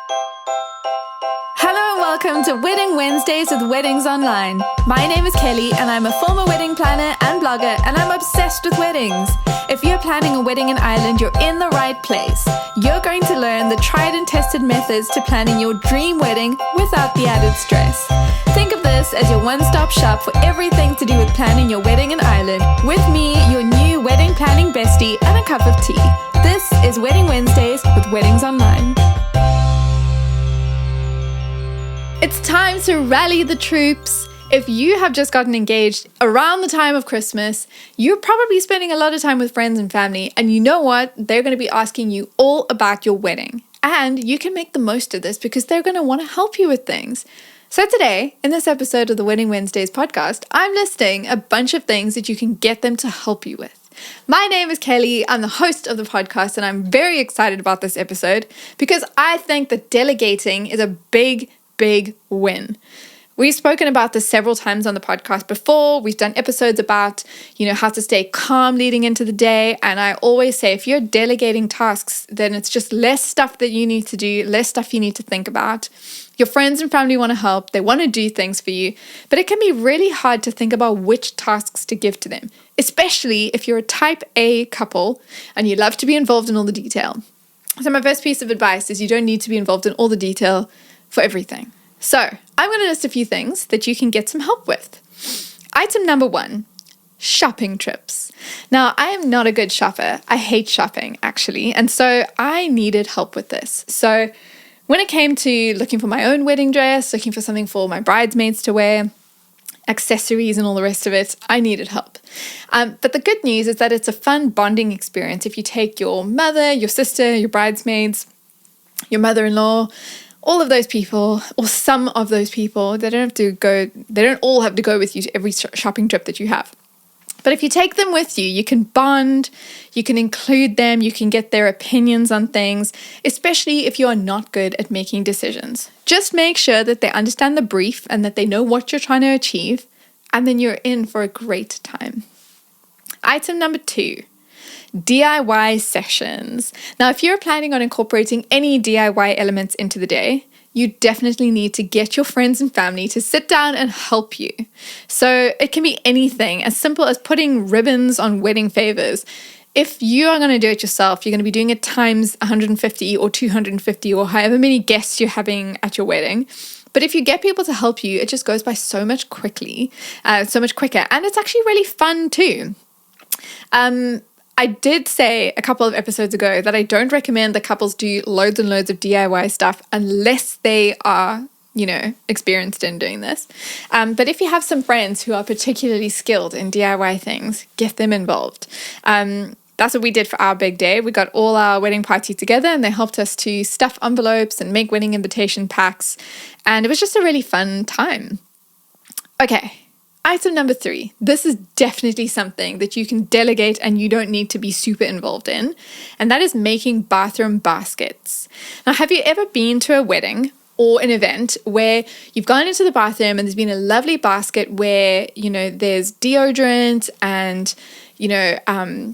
Hello and welcome to Wedding Wednesdays with Weddings Online. My name is Kelly and I'm a former wedding planner and blogger, and I'm obsessed with weddings. If you're planning a wedding in Ireland, you're in the right place. You're going to learn the tried and tested methods to planning your dream wedding without the added stress. Think of this as your one-stop shop for everything to do with planning your wedding in Ireland, with me, your new wedding planning bestie, and a cup of tea. This is Wedding Wednesdays with Weddings Online. It's time to rally the troops. If you have just gotten engaged around the time of Christmas, you're probably spending a lot of time with friends and family, and you know what? They're going to be asking you all about your wedding. And you can make the most of this because they're going to want to help you with things. So today, in this episode of the Wedding Wednesdays podcast, I'm listing a bunch of things that you can get them to help you with. My name is Kelly, I'm the host of the podcast, and I'm very excited about this episode because I think that delegating is a big win. We've spoken about this several times on the podcast before. We've done episodes about, how to stay calm leading into the day. And I always say, if you're delegating tasks, then it's just less stuff that you need to do, less stuff you need to think about. Your friends and family want to help. They want to do things for you. But it can be really hard to think about which tasks to give to them, especially if you're a type A couple and you love to be involved in all the detail. So my first piece of advice is you don't need to be involved in all the detail for everything. So I'm going to list a few things that you can get some help with. Item number 1, shopping trips. Now, I am not a good shopper. I hate shopping, actually. And so I needed help with this. So when it came to looking for my own wedding dress, looking for something for my bridesmaids to wear, accessories and all the rest of it, I needed help. But the good news is that it's a fun bonding experience if you take your mother, your sister, your bridesmaids, your mother-in-law, all of those people, or some of those people. They don't all have to go with you to every shopping trip that you have. But if you take them with you, you can bond, you can include them, you can get their opinions on things, especially if you are not good at making decisions. Just make sure that they understand the brief and that they know what you're trying to achieve, and then you're in for a great time. Item number 2. DIY sessions. Now, if you're planning on incorporating any DIY elements into the day, you definitely need to get your friends and family to sit down and help you. So it can be anything as simple as putting ribbons on wedding favors. If you are going to do it yourself, you're going to be doing it times 150 or 250 or however many guests you're having at your wedding. But if you get people to help you, it just goes by so much quicker, and it's actually really fun too. I did say a couple of episodes ago that I don't recommend that couples do loads and loads of DIY stuff unless they are, experienced in doing this. But if you have some friends who are particularly skilled in DIY things, get them involved. That's what we did for our big day. We got all our wedding party together and they helped us to stuff envelopes and make wedding invitation packs. And it was just a really fun time. Okay. Item number 3, this is definitely something that you can delegate and you don't need to be super involved in, and that is making bathroom baskets. Now, have you ever been to a wedding or an event where you've gone into the bathroom and there's been a lovely basket where, there's deodorant and,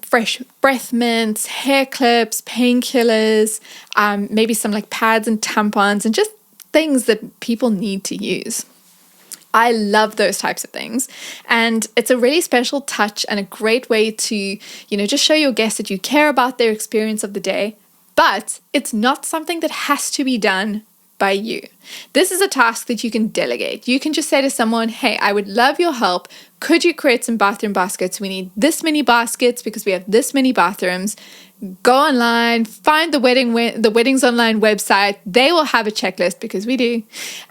fresh breath mints, hair clips, painkillers, maybe some like pads and tampons and just things that people need to use. I love those types of things, and it's a really special touch and a great way to, just show your guests that you care about their experience of the day, but it's not something that has to be done by you. This is a task that you can delegate. You can just say to someone, hey, I would love your help. Could you create some bathroom baskets? We need this many baskets because we have this many bathrooms. Go online, find the Weddings Online website. They will have a checklist because we do.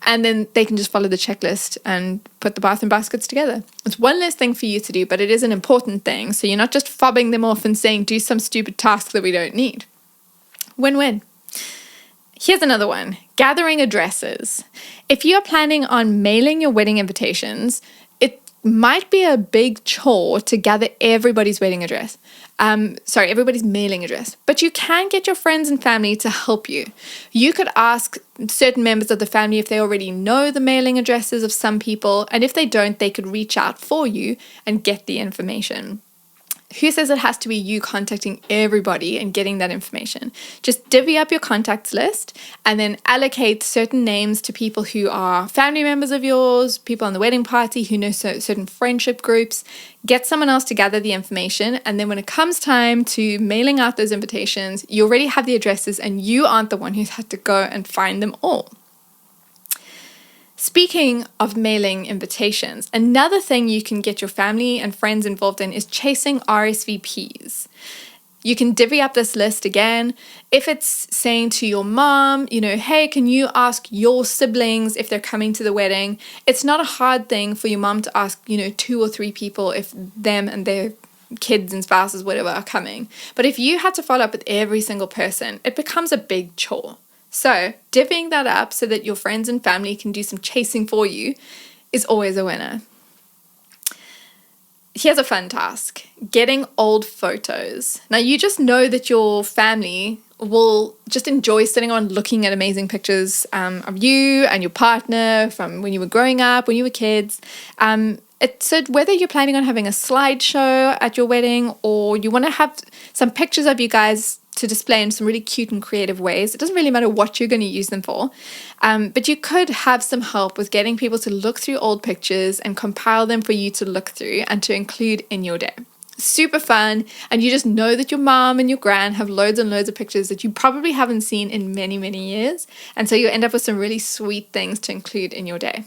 And then they can just follow the checklist and put the bathroom baskets together. It's one less thing for you to do, but it is an important thing. So you're not just fobbing them off and saying, do some stupid task that we don't need. Win-win. Here's another one, gathering addresses. If you're planning on mailing your wedding invitations, it might be a big chore to gather everybody's mailing address, but you can get your friends and family to help you. You could ask certain members of the family if they already know the mailing addresses of some people, and if they don't, they could reach out for you and get the information. Who says it has to be you contacting everybody and getting that information? Just divvy up your contacts list and then allocate certain names to people who are family members of yours, people on the wedding party who know certain friendship groups. Get someone else to gather the information. And then when it comes time to mailing out those invitations, you already have the addresses and you aren't the one who's had to go and find them all. Speaking of mailing invitations, another thing you can get your family and friends involved in is chasing RSVPs. You can divvy up this list again. If it's saying to your mom, hey, can you ask your siblings if they're coming to the wedding? It's not a hard thing for your mom to ask, 2 or 3 people if them and their kids and spouses, whatever, are coming. But if you had to follow up with every single person, it becomes a big chore. So divvying that up so that your friends and family can do some chasing for you is always a winner. Here's a fun task: getting old photos. Now you just know that your family will just enjoy sitting around looking at amazing pictures of you and your partner from when you were growing up, when you were kids. So whether you're planning on having a slideshow at your wedding or you want to have some pictures of you guys to display in some really cute and creative ways, it doesn't really matter what you're going to use them for. But you could have some help with getting people to look through old pictures and compile them for you to look through and to include in your day. Super fun. And you just know that your mom and your gran have loads and loads of pictures that you probably haven't seen in many, many years. And so you end up with some really sweet things to include in your day.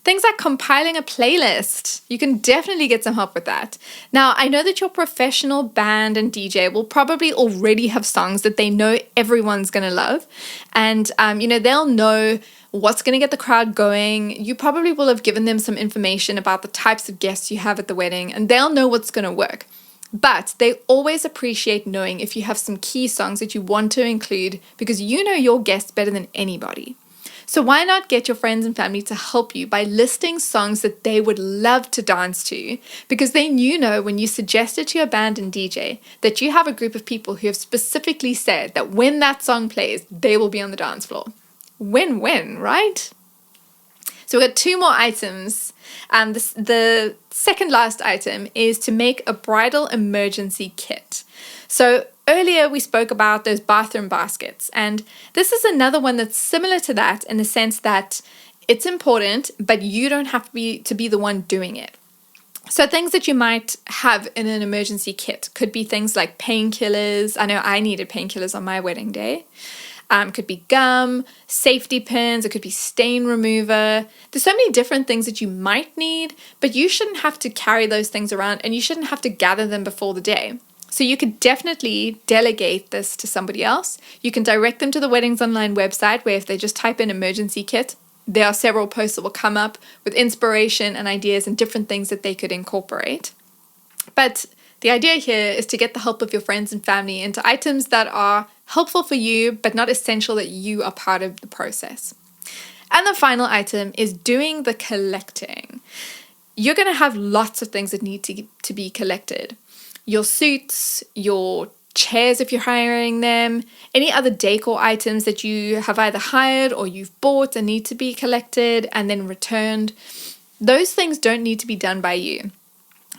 Things like compiling a playlist. You can definitely get some help with that. Now, I know that your professional band and DJ will probably already have songs that they know everyone's going to love. And, they'll know what's going to get the crowd going. You probably will have given them some information about the types of guests you have at the wedding, and they'll know what's going to work. But they always appreciate knowing if you have some key songs that you want to include because you know your guests better than anybody. So why not get your friends and family to help you by listing songs that they would love to dance to? Because then when you suggest it to your band and DJ that you have a group of people who have specifically said that when that song plays, they will be on the dance floor. Win-win, right? So we've got 2 more items. The second last item is to make a bridal emergency kit. So earlier we spoke about those bathroom baskets, and this is another one that's similar to that in the sense that it's important, but you don't have to be the one doing it. So things that you might have in an emergency kit could be things like painkillers. I know I needed painkillers on my wedding day. Could be gum, safety pins, it could be stain remover. There's so many different things that you might need, but you shouldn't have to carry those things around and you shouldn't have to gather them before the day. So you could definitely delegate this to somebody else. You can direct them to the Weddings Online website where if they just type in emergency kit, there are several posts that will come up with inspiration and ideas and different things that they could incorporate. But the idea here is to get the help of your friends and family into items that are helpful for you, but not essential that you are part of the process. And the final item is doing the collecting. You're going to have lots of things that need to be collected. Your suits, your chairs if you're hiring them, any other decor items that you have either hired or you've bought and need to be collected and then returned. Those things don't need to be done by you.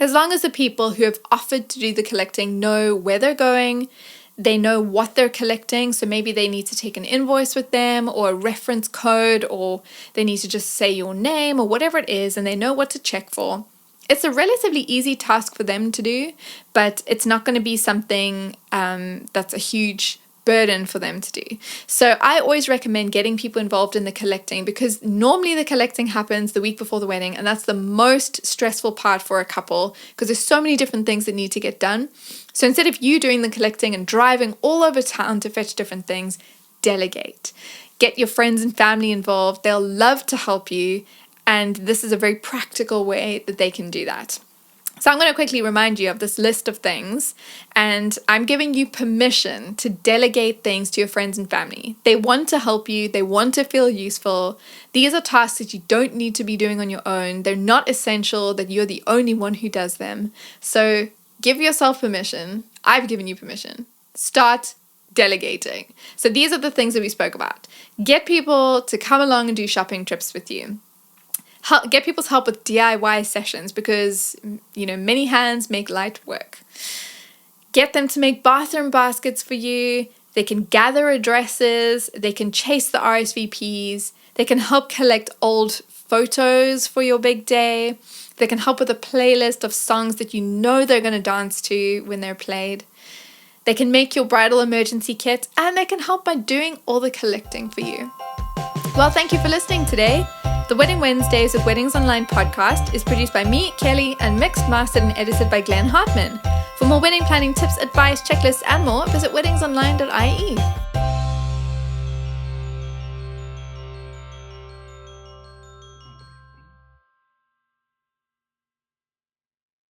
As long as the people who have offered to do the collecting know where they're going, they know what they're collecting, so maybe they need to take an invoice with them or a reference code, or they need to just say your name or whatever it is, and they know what to check for. It's a relatively easy task for them to do, but it's not going to be something that's a huge burden for them to do. So I always recommend getting people involved in the collecting because normally the collecting happens the week before the wedding, and that's the most stressful part for a couple because there's so many different things that need to get done. So instead of you doing the collecting and driving all over town to fetch different things, delegate. Get your friends and family involved. They'll love to help you, and this is a very practical way that they can do that. So I'm going to quickly remind you of this list of things, and I'm giving you permission to delegate things to your friends and family. They want to help you. They want to feel useful. These are tasks that you don't need to be doing on your own. They're not essential that you're the only one who does them. So give yourself permission. I've given you permission. Start delegating. So these are the things that we spoke about. Get people to come along and do shopping trips with you. get people's help with DIY sessions because, many hands make light work. Get them to make bathroom baskets for you. They can gather addresses. They can chase the RSVPs. They can help collect old photos for your big day. They can help with a playlist of songs that they're going to dance to when they're played. They can make your bridal emergency kit, and they can help by doing all the collecting for you. Well, thank you for listening today. The Wedding Wednesdays with Weddings Online podcast is produced by me, Kelly, and mixed, mastered, and edited by Glenn Hartman. For more wedding planning tips, advice, checklists, and more, visit weddingsonline.ie.